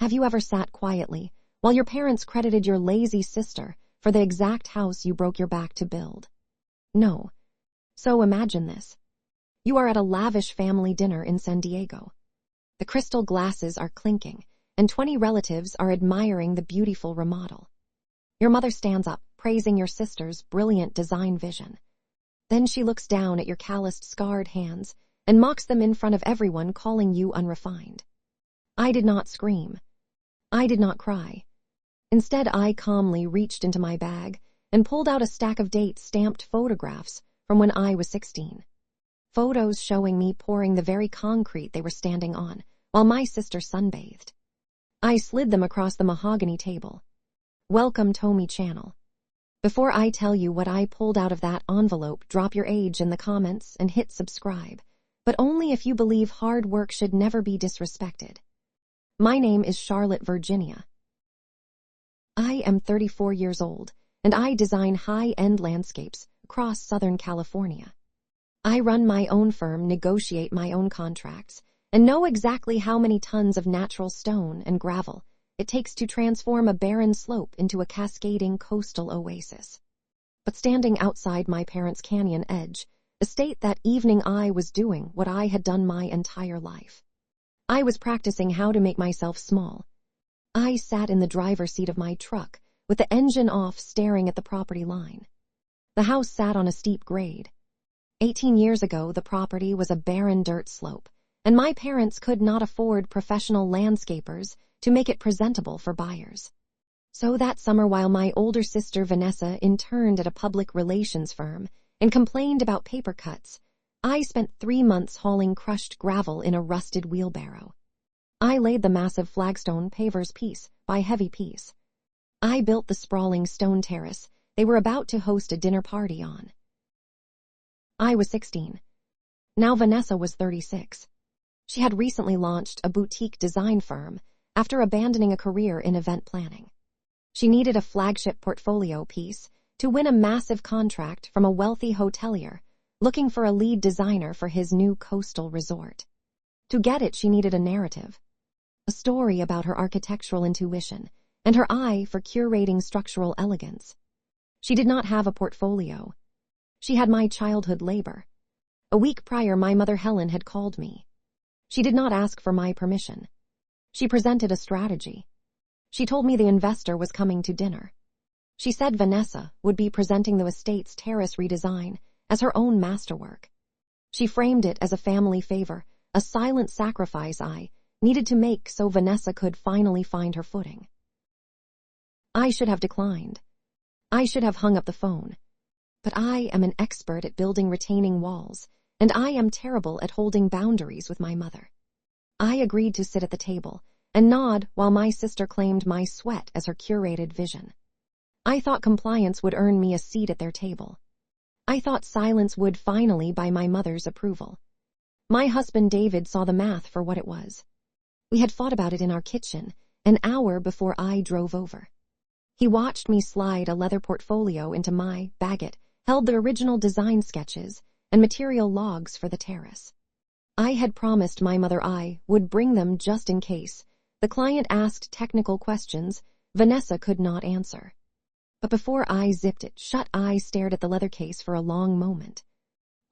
Have you ever sat quietly while your parents credited your lazy sister for the exact house you broke your back to build? No. So imagine this. You are at a lavish family dinner in San Diego. The crystal glasses are clinking, and 20 relatives are admiring the beautiful remodel. Your mother stands up, praising your sister's brilliant design vision. Then she looks down at your calloused, scarred hands and mocks them in front of everyone, calling you unrefined. I did not scream. I did not cry. Instead, I calmly reached into my bag and pulled out a stack of date-stamped photographs from when I was 16. Photos showing me pouring the very concrete they were standing on while my sister sunbathed. I slid them across the mahogany table. Welcome, Tommy Channel. Before I tell you what I pulled out of that envelope, drop your age in the comments and hit subscribe, but only if you believe hard work should never be disrespected. My name is Charlotte, Virginia. I am 34 years old, and I design high-end landscapes across Southern California. I run my own firm, negotiate my own contracts, and know exactly how many tons of natural stone and gravel it takes to transform a barren slope into a cascading coastal oasis. But standing outside my parents' canyon edge, the state that evening, I was doing what I had done my entire life. I was practicing how to make myself small. I sat in the driver's seat of my truck, with the engine off, staring at the property line. The house sat on a steep grade. 18 years ago, the property was a barren dirt slope, and my parents could not afford professional landscapers to make it presentable for buyers. So that summer, while my older sister Vanessa interned at a public relations firm and complained about paper cuts, I spent 3 months hauling crushed gravel in a rusted wheelbarrow. I laid the massive flagstone pavers piece by heavy piece. I built the sprawling stone terrace they were about to host a dinner party on. I was 16. Now Vanessa was 36. She had recently launched a boutique design firm after abandoning a career in event planning. She needed a flagship portfolio piece to win a massive contract from a wealthy hotelier looking for a lead designer for his new coastal resort. To get it, she needed a narrative, a story about her architectural intuition and her eye for curating structural elegance. She did not have a portfolio. She had my childhood labor. A week prior, my mother Helen had called me. She did not ask for my permission. She presented a strategy. She told me the investor was coming to dinner. She said Vanessa would be presenting the estate's terrace redesign as her own masterwork. She framed it as a family favor, a silent sacrifice I needed to make so Vanessa could finally find her footing. I should have declined. I should have hung up the phone. But I am an expert at building retaining walls, and I am terrible at holding boundaries with my mother. I agreed to sit at the table and nod while my sister claimed my sweat as her curated vision. I thought compliance would earn me a seat at their table. I thought silence would finally buy my mother's approval. My husband David saw the math for what it was. We had fought about it in our kitchen an hour before I drove over. He watched me slide a leather portfolio into my baguette, held the original design sketches and material logs for the terrace. I had promised my mother I would bring them just in case the client asked technical questions Vanessa could not answer. But before I zipped it shut, I stared at the leather case for a long moment.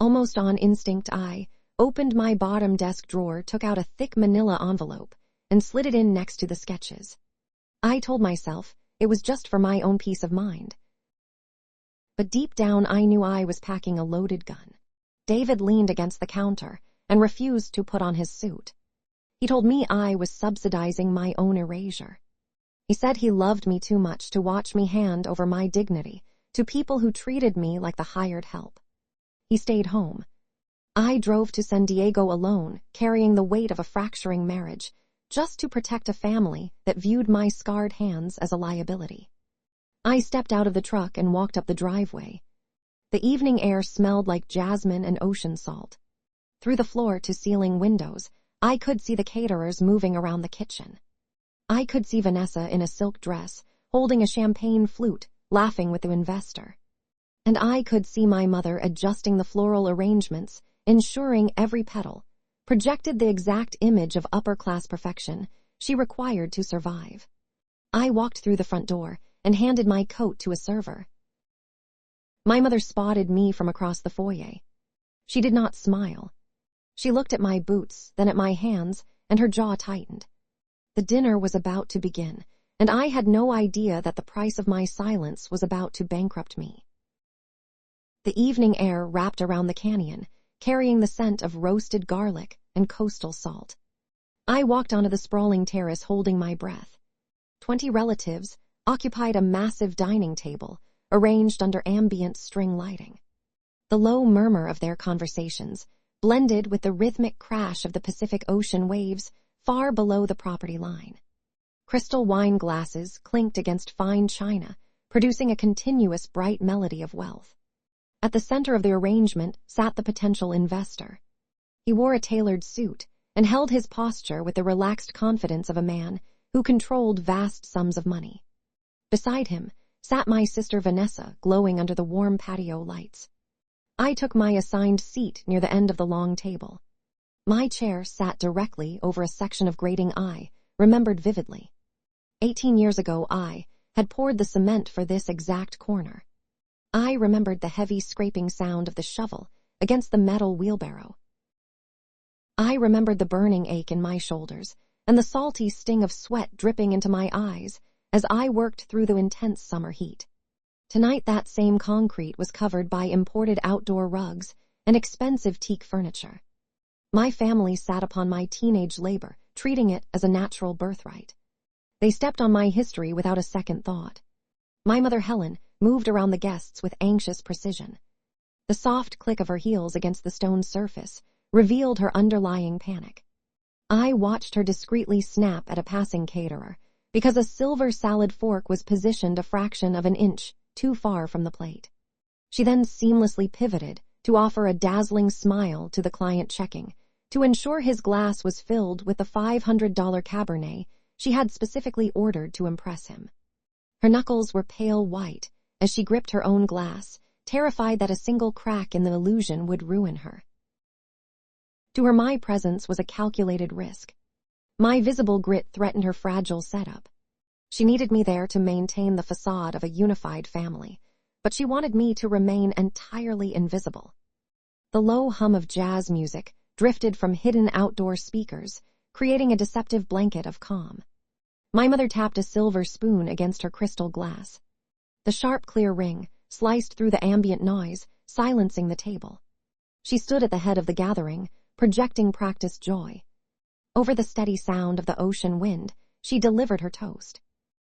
Almost on instinct, I opened my bottom desk drawer, took out a thick manila envelope, and slid it in next to the sketches. I told myself it was just for my own peace of mind. But deep down, I knew I was packing a loaded gun. David leaned against the counter and refused to put on his suit. He told me I was subsidizing my own erasure. He said he loved me too much to watch me hand over my dignity to people who treated me like the hired help. He stayed home. I drove to San Diego alone, carrying the weight of a fracturing marriage, just to protect a family that viewed my scarred hands as a liability. I stepped out of the truck and walked up the driveway. The evening air smelled like jasmine and ocean salt. Through the floor-to-ceiling windows, I could see the caterers moving around the kitchen. I could see Vanessa in a silk dress, holding a champagne flute, laughing with the investor. And I could see my mother adjusting the floral arrangements, ensuring every petal projected the exact image of upper-class perfection she required to survive. I walked through the front door and handed my coat to a server. My mother spotted me from across the foyer. She did not smile. She looked at my boots, then at my hands, and her jaw tightened. The dinner was about to begin, and I had no idea that the price of my silence was about to bankrupt me. The evening air wrapped around the canyon, carrying the scent of roasted garlic and coastal salt. I walked onto the sprawling terrace holding my breath. 20 relatives occupied a massive dining table, arranged under ambient string lighting. The low murmur of their conversations blended with the rhythmic crash of the Pacific Ocean waves far below the property line. Crystal wine glasses clinked against fine china, producing a continuous bright melody of wealth. At the center of the arrangement sat the potential investor. He wore a tailored suit and held his posture with the relaxed confidence of a man who controlled vast sums of money. Beside him sat my sister Vanessa, glowing under the warm patio lights. I took my assigned seat near the end of the long table. My chair sat directly over a section of grating I remembered vividly. 18 years ago I had poured the cement for this exact corner. I remembered the heavy scraping sound of the shovel against the metal wheelbarrow. I remembered the burning ache in my shoulders and the salty sting of sweat dripping into my eyes as I worked through the intense summer heat. Tonight that same concrete was covered by imported outdoor rugs and expensive teak furniture. My family sat upon my teenage labor, treating it as a natural birthright. They stepped on my history without a second thought. My mother Helen moved around the guests with anxious precision. The soft click of her heels against the stone surface revealed her underlying panic. I watched her discreetly snap at a passing caterer because a silver salad fork was positioned a fraction of an inch too far from the plate. She then seamlessly pivoted to offer a dazzling smile to the client checking, to ensure his glass was filled with the $500 Cabernet she had specifically ordered to impress him. Her knuckles were pale white as she gripped her own glass, terrified that a single crack in the illusion would ruin her. To her, my presence was a calculated risk. My visible grit threatened her fragile setup. She needed me there to maintain the facade of a unified family, but she wanted me to remain entirely invisible. The low hum of jazz music drifted from hidden outdoor speakers, creating a deceptive blanket of calm. My mother tapped a silver spoon against her crystal glass. The sharp, clear ring sliced through the ambient noise, silencing the table. She stood at the head of the gathering, projecting practiced joy. Over the steady sound of the ocean wind, she delivered her toast.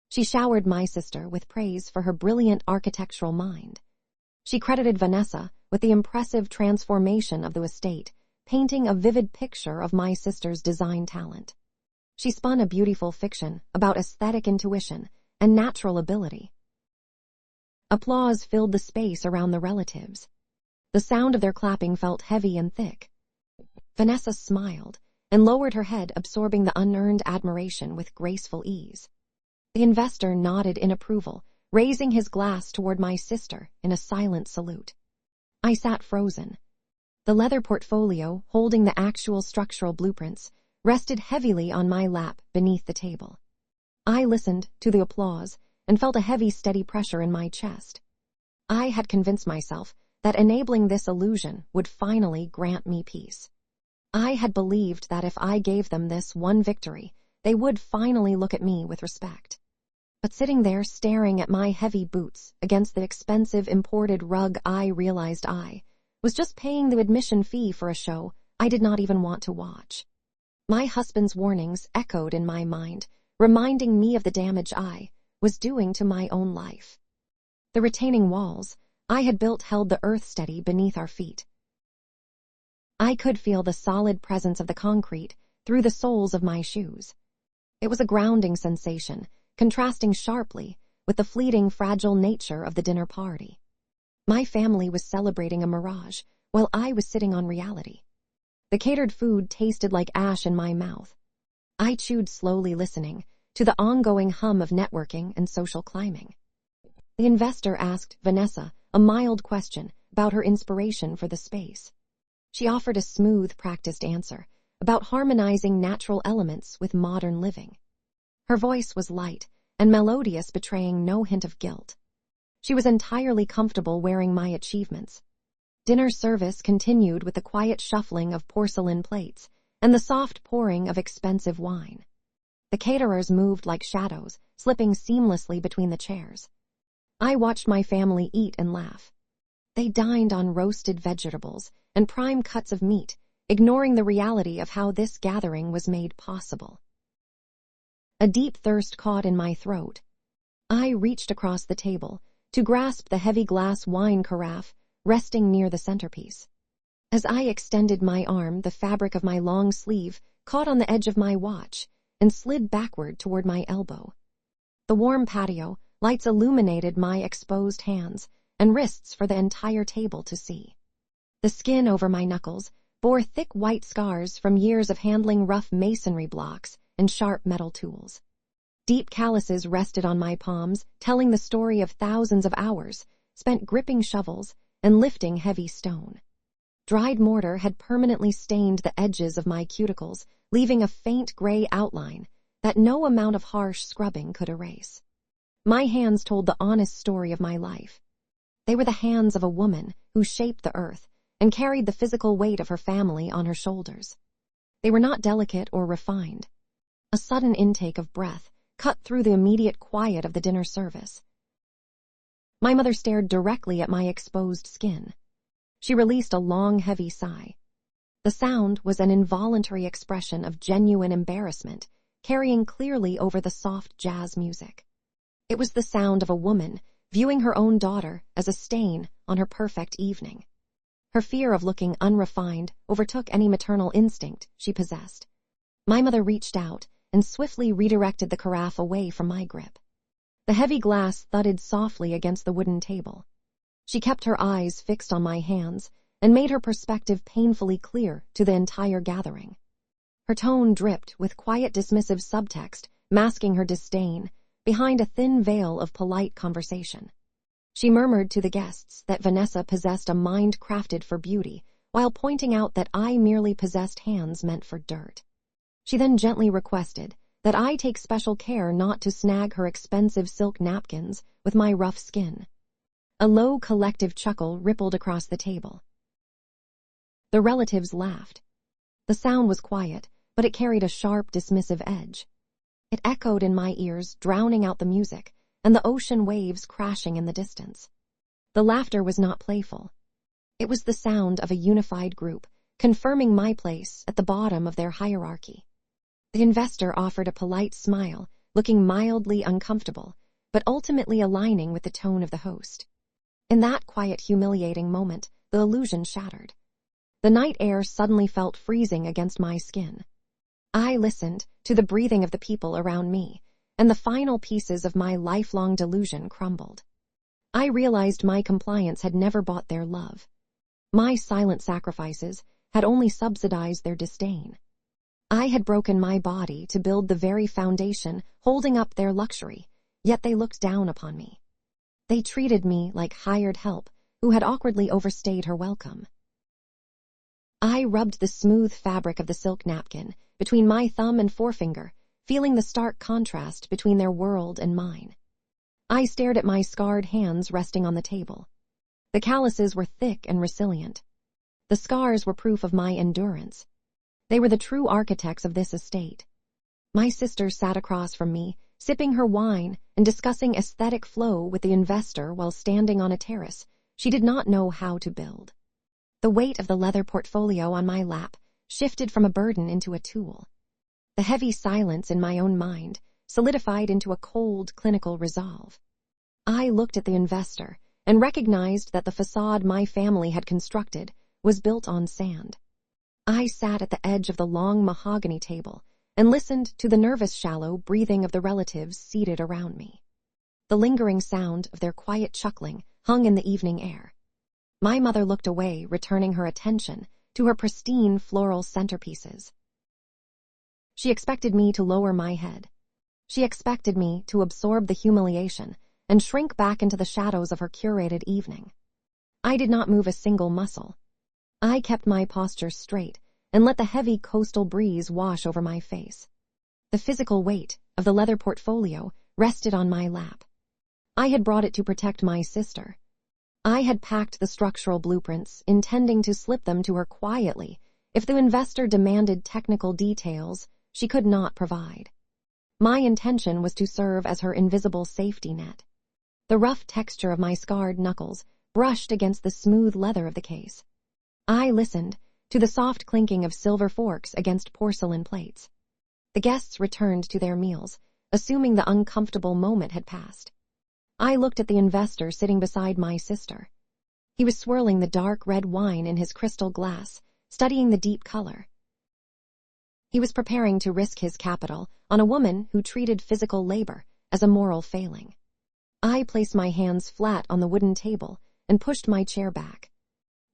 She showered my sister with praise for her brilliant architectural mind. She credited Vanessa with the impressive transformation of the estate, painting a vivid picture of my sister's design talent. She spun a beautiful fiction about aesthetic intuition and natural ability. Applause filled the space around the relatives. The sound of their clapping felt heavy and thick. Vanessa smiled and lowered her head, absorbing the unearned admiration with graceful ease. The investor nodded in approval, raising his glass toward my sister in a silent salute. I sat frozen. The leather portfolio, holding the actual structural blueprints, rested heavily on my lap beneath the table. I listened to the applause and felt a heavy, steady pressure in my chest. I had convinced myself that enabling this illusion would finally grant me peace. I had believed that if I gave them this one victory, they would finally look at me with respect. But sitting there staring at my heavy boots against the expensive imported rug, I realized I was just paying the admission fee for a show I did not even want to watch. My husband's warnings echoed in my mind, reminding me of the damage I was doing to my own life. The retaining walls I had built held the earth steady beneath our feet. I could feel the solid presence of the concrete through the soles of my shoes. It was a grounding sensation, contrasting sharply with the fleeting, fragile nature of the dinner party. My family was celebrating a mirage, while I was sitting on reality. The catered food tasted like ash in my mouth. I chewed slowly, listening to the ongoing hum of networking and social climbing. The investor asked Vanessa a mild question about her inspiration for the space. She offered a smooth, practiced answer about harmonizing natural elements with modern living. Her voice was light and melodious, betraying no hint of guilt. She was entirely comfortable wearing my achievements. Dinner service continued with the quiet shuffling of porcelain plates and the soft pouring of expensive wine. The caterers moved like shadows, slipping seamlessly between the chairs. I watched my family eat and laugh. They dined on roasted vegetables and prime cuts of meat, ignoring the reality of how this gathering was made possible. A deep thirst caught in my throat. I reached across the table to grasp the heavy glass wine carafe resting near the centerpiece. As I extended my arm, the fabric of my long sleeve caught on the edge of my watch and slid backward toward my elbow. The warm patio lights illuminated my exposed hands and wrists for the entire table to see. The skin over my knuckles bore thick white scars from years of handling rough masonry blocks and sharp metal tools. Deep calluses rested on my palms, telling the story of thousands of hours spent gripping shovels and lifting heavy stone. Dried mortar had permanently stained the edges of my cuticles, leaving a faint gray outline that no amount of harsh scrubbing could erase. My hands told the honest story of my life. They were the hands of a woman who shaped the earth and carried the physical weight of her family on her shoulders. They were not delicate or refined. A sudden intake of breath cut through the immediate quiet of the dinner service. My mother stared directly at my exposed skin. She released a long, heavy sigh. The sound was an involuntary expression of genuine embarrassment, carrying clearly over the soft jazz music. It was the sound of a woman viewing her own daughter as a stain on her perfect evening. Her fear of looking unrefined overtook any maternal instinct she possessed. My mother reached out and swiftly redirected the carafe away from my grip. The heavy glass thudded softly against the wooden table. She kept her eyes fixed on my hands and made her perspective painfully clear to the entire gathering. Her tone dripped with quiet dismissive subtext, masking her disdain behind a thin veil of polite conversation. She murmured to the guests that Vanessa possessed a mind crafted for beauty, while pointing out that I merely possessed hands meant for dirt. She then gently requested that I take special care not to snag her expensive silk napkins with my rough skin. A low collective chuckle rippled across the table. The relatives laughed. The sound was quiet, but it carried a sharp, dismissive edge. It echoed in my ears, drowning out the music and the ocean waves crashing in the distance. The laughter was not playful. It was the sound of a unified group, confirming my place at the bottom of their hierarchy. The investor offered a polite smile, looking mildly uncomfortable, but ultimately aligning with the tone of the host. In that quiet, humiliating moment, the illusion shattered. The night air suddenly felt freezing against my skin. I listened to the breathing of the people around me, and the final pieces of my lifelong delusion crumbled. I realized my compliance had never bought their love. My silent sacrifices had only subsidized their disdain. I had broken my body to build the very foundation holding up their luxury, yet they looked down upon me. They treated me like hired help who had awkwardly overstayed her welcome. I rubbed the smooth fabric of the silk napkin between my thumb and forefinger, feeling the stark contrast between their world and mine. I stared at my scarred hands resting on the table. The calluses were thick and resilient. The scars were proof of my endurance. They were the true architects of this estate. My sister sat across from me, sipping her wine and discussing aesthetic flow with the investor while standing on a terrace she did not know how to build. The weight of the leather portfolio on my lap shifted from a burden into a tool. The heavy silence in my own mind solidified into a cold, clinical resolve. I looked at the investor and recognized that the facade my family had constructed was built on sand. I sat at the edge of the long mahogany table and listened to the nervous, shallow breathing of the relatives seated around me. The lingering sound of their quiet chuckling hung in the evening air. My mother looked away, returning her attention to her pristine floral centerpieces. She expected me to lower my head. She expected me to absorb the humiliation and shrink back into the shadows of her curated evening. I did not move a single muscle. I kept my posture straight and let the heavy coastal breeze wash over my face. The physical weight of the leather portfolio rested on my lap. I had brought it to protect my sister. I had packed the structural blueprints, intending to slip them to her quietly if the investor demanded technical details she could not provide. My intention was to serve as her invisible safety net. The rough texture of my scarred knuckles brushed against the smooth leather of the case. I listened to the soft clinking of silver forks against porcelain plates. The guests returned to their meals, assuming the uncomfortable moment had passed. I looked at the investor sitting beside my sister. He was swirling the dark red wine in his crystal glass, studying the deep color. He was preparing to risk his capital on a woman who treated physical labor as a moral failing. I placed my hands flat on the wooden table and pushed my chair back.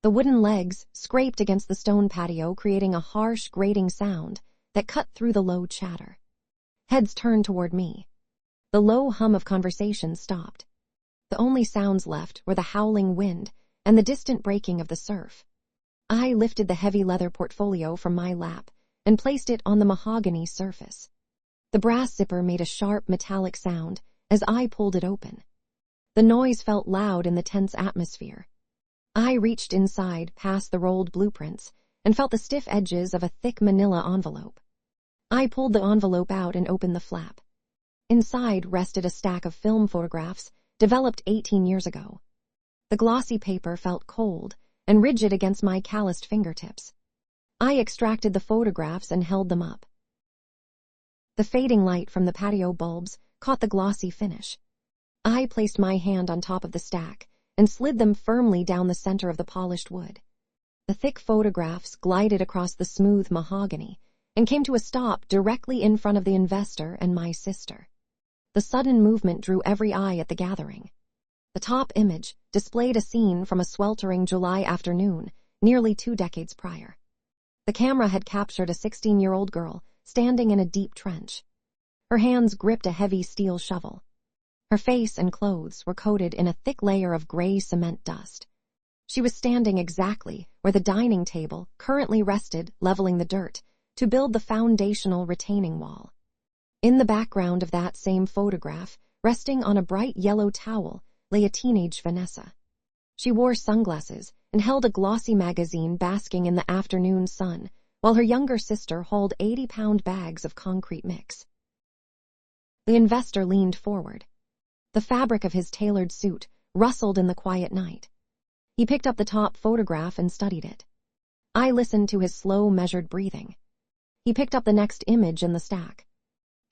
The wooden legs scraped against the stone patio, creating a harsh, grating sound that cut through the low chatter. Heads turned toward me. The low hum of conversation stopped. The only sounds left were the howling wind and the distant breaking of the surf. I lifted the heavy leather portfolio from my lap and placed it on the mahogany surface. The brass zipper made a sharp metallic sound as I pulled it open. The noise felt loud in the tense atmosphere. I reached inside past the rolled blueprints and felt the stiff edges of a thick manila envelope. I pulled the envelope out and opened the flap. Inside rested a stack of film photographs developed 18 years ago. The glossy paper felt cold and rigid against my calloused fingertips. I extracted the photographs and held them up. The fading light from the patio bulbs caught the glossy finish. I placed my hand on top of the stack and slid them firmly down the center of the polished wood. The thick photographs glided across the smooth mahogany and came to a stop directly in front of the investor and my sister. The sudden movement drew every eye at the gathering. The top image displayed a scene from a sweltering July afternoon, nearly 2 decades prior. The camera had captured a 16-year-old girl standing in a deep trench. Her hands gripped a heavy steel shovel. Her face and clothes were coated in a thick layer of gray cement dust. She was standing exactly where the dining table currently rested, leveling the dirt to build the foundational retaining wall. In the background of that same photograph, resting on a bright yellow towel, lay a teenage Vanessa. She wore sunglasses and held a glossy magazine basking in the afternoon sun, while her younger sister hauled 80-pound bags of concrete mix. The investor leaned forward. The fabric of his tailored suit rustled in the quiet night. He picked up the top photograph and studied it. I listened to his slow, measured breathing. He picked up the next image in the stack.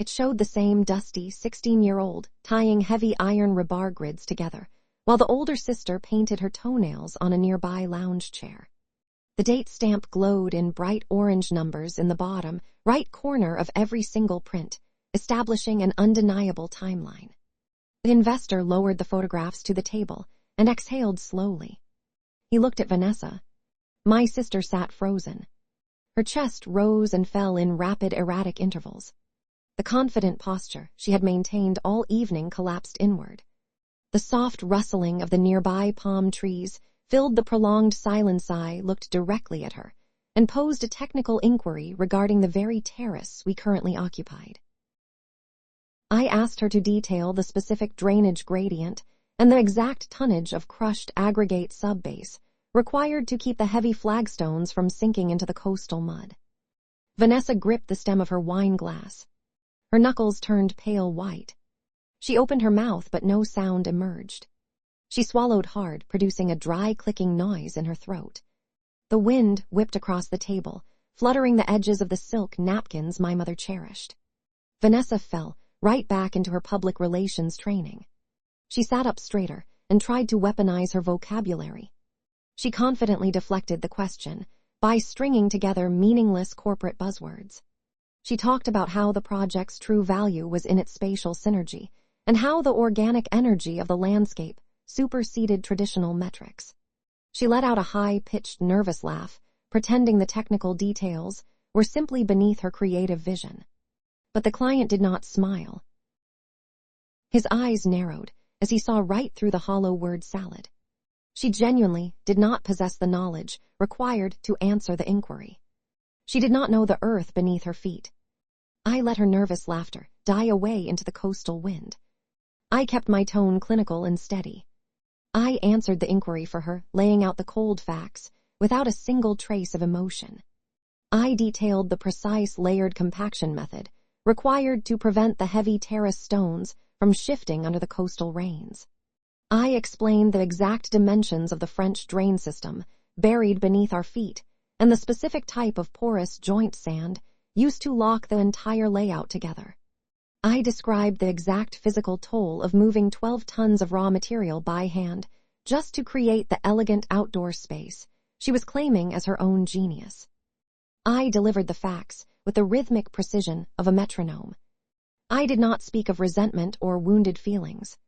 It showed the same dusty 16-year-old tying heavy iron rebar grids together, while the older sister painted her toenails on a nearby lounge chair. The date stamp glowed in bright orange numbers in the bottom right corner of every single print, establishing an undeniable timeline. The investor lowered the photographs to the table and exhaled slowly. He looked at Vanessa. My sister sat frozen. Her chest rose and fell in rapid, erratic intervals. The confident posture she had maintained all evening collapsed inward. The soft rustling of the nearby palm trees filled the prolonged silence. I looked directly at her and posed a technical inquiry regarding the very terrace we currently occupied. I asked her to detail the specific drainage gradient and the exact tonnage of crushed aggregate subbase required to keep the heavy flagstones from sinking into the coastal mud. Vanessa gripped the stem of her wine glass. Her knuckles turned pale white. She opened her mouth, but no sound emerged. She swallowed hard, producing a dry, clicking noise in her throat. The wind whipped across the table, fluttering the edges of the silk napkins my mother cherished. Vanessa fell right back into her public relations training. She sat up straighter and tried to weaponize her vocabulary. She confidently deflected the question by stringing together meaningless corporate buzzwords. She talked about how the project's true value was in its spatial synergy, and how the organic energy of the landscape superseded traditional metrics. She let out a high-pitched, nervous laugh, pretending the technical details were simply beneath her creative vision. But the client did not smile. His eyes narrowed as he saw right through the hollow word salad. She genuinely did not possess the knowledge required to answer the inquiry. She did not know the earth beneath her feet. I let her nervous laughter die away into the coastal wind. I kept my tone clinical and steady. I answered the inquiry for her, laying out the cold facts, without a single trace of emotion. I detailed the precise layered compaction method required to prevent the heavy terrace stones from shifting under the coastal rains. I explained the exact dimensions of the French drain system buried beneath our feet and the specific type of porous joint sand used to lock the entire layout together. I described the exact physical toll of moving 12 tons of raw material by hand just to create the elegant outdoor space she was claiming as her own genius. I delivered the facts with the rhythmic precision of a metronome. I did not speak of resentment or wounded feelings.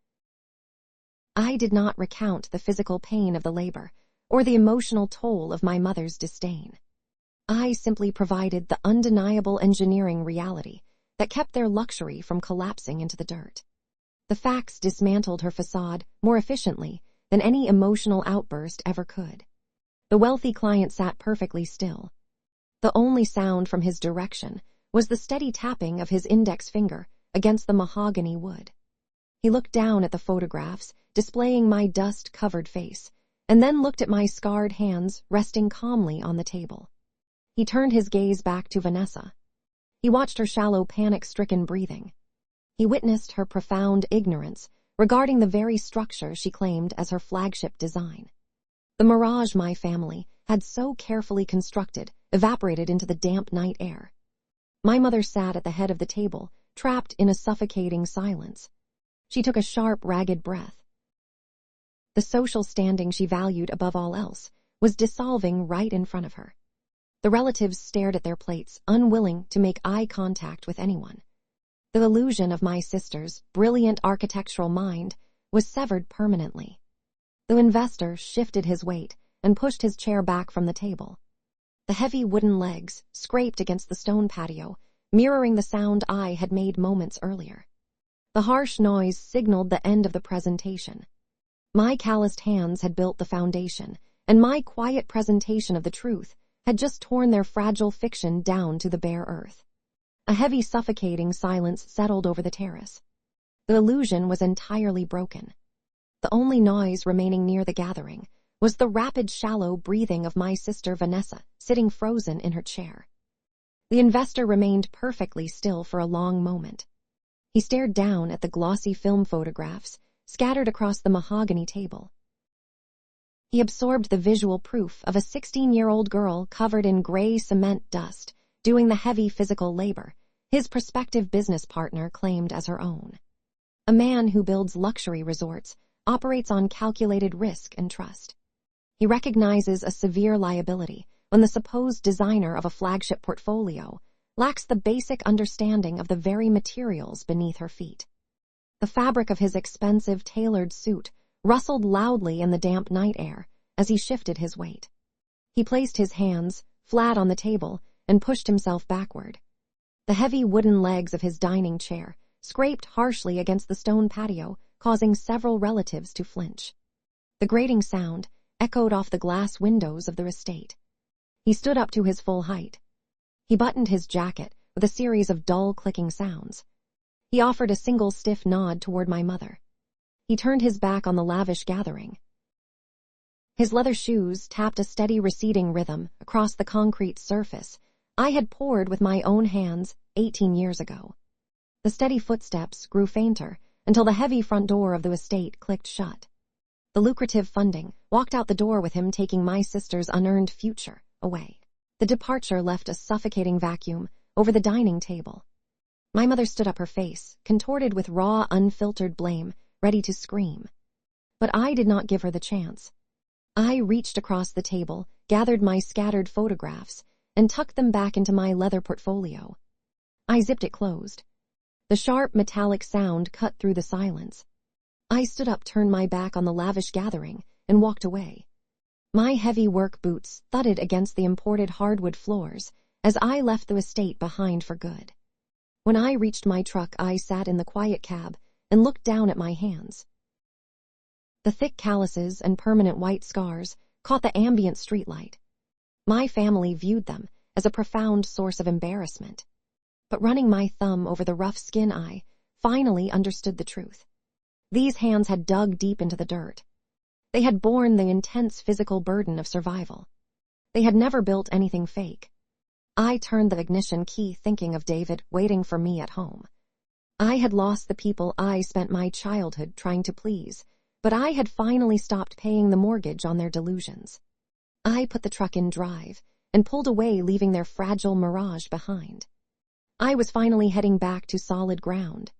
I did not recount the physical pain of the labor or the emotional toll of my mother's disdain. I simply provided the undeniable engineering reality that kept their luxury from collapsing into the dirt. The facts dismantled her facade more efficiently than any emotional outburst ever could. The wealthy client sat perfectly still. The only sound from his direction was the steady tapping of his index finger against the mahogany wood. He looked down at the photographs, displaying my dust-covered face, and then looked at my scarred hands resting calmly on the table. He turned his gaze back to Vanessa. He watched her shallow, panic-stricken breathing. He witnessed her profound ignorance regarding the very structure she claimed as her flagship design. The mirage my family had so carefully constructed evaporated into the damp night air. My mother sat at the head of the table, trapped in a suffocating silence. She took a sharp, ragged breath. The social standing she valued above all else was dissolving right in front of her. The relatives stared at their plates, unwilling to make eye contact with anyone. The illusion of my sister's brilliant architectural mind was severed permanently. The investor shifted his weight and pushed his chair back from the table. The heavy wooden legs scraped against the stone patio, mirroring the sound I had made moments earlier. The harsh noise signaled the end of the presentation. My calloused hands had built the foundation, and my quiet presentation of the truth had just torn their fragile fiction down to the bare earth. A heavy, suffocating silence settled over the terrace. The illusion was entirely broken. The only noise remaining near the gathering was the rapid, shallow breathing of my sister Vanessa, sitting frozen in her chair. The investor remained perfectly still for a long moment. He stared down at the glossy film photographs scattered across the mahogany table. He absorbed the visual proof of a 16-year-old girl covered in gray cement dust, doing the heavy physical labor his prospective business partner claimed as her own. A man who builds luxury resorts operates on calculated risk and trust. He recognizes a severe liability when the supposed designer of a flagship portfolio lacks the basic understanding of the very materials beneath her feet. The fabric of his expensive, tailored suit rustled loudly in the damp night air as he shifted his weight. He placed his hands flat on the table and pushed himself backward. The heavy wooden legs of his dining chair scraped harshly against the stone patio, causing several relatives to flinch. The grating sound echoed off the glass windows of the estate. He stood up to his full height. He buttoned his jacket with a series of dull clicking sounds. He offered a single stiff nod toward my mother. He turned his back on the lavish gathering. His leather shoes tapped a steady receding rhythm across the concrete surface I had poured with my own hands 18 years ago. The steady footsteps grew fainter until the heavy front door of the estate clicked shut. The lucrative funding walked out the door with him, taking my sister's unearned future away. The departure left a suffocating vacuum over the dining table. My mother stood up, her face contorted with raw, unfiltered blame, ready to scream. But I did not give her the chance. I reached across the table, gathered my scattered photographs, and tucked them back into my leather portfolio. I zipped it closed. The sharp, metallic sound cut through the silence. I stood up, turned my back on the lavish gathering, and walked away. My heavy work boots thudded against the imported hardwood floors as I left the estate behind for good. When I reached my truck, I sat in the quiet cab and looked down at my hands. The thick calluses and permanent white scars caught the ambient streetlight. My family viewed them as a profound source of embarrassment. But running my thumb over the rough skin, I finally understood the truth. These hands had dug deep into the dirt. They had borne the intense physical burden of survival. They had never built anything fake. I turned the ignition key, thinking of David waiting for me at home. I had lost the people I spent my childhood trying to please, but I had finally stopped paying the mortgage on their delusions. I put the truck in drive and pulled away, leaving their fragile mirage behind. I was finally heading back to solid ground,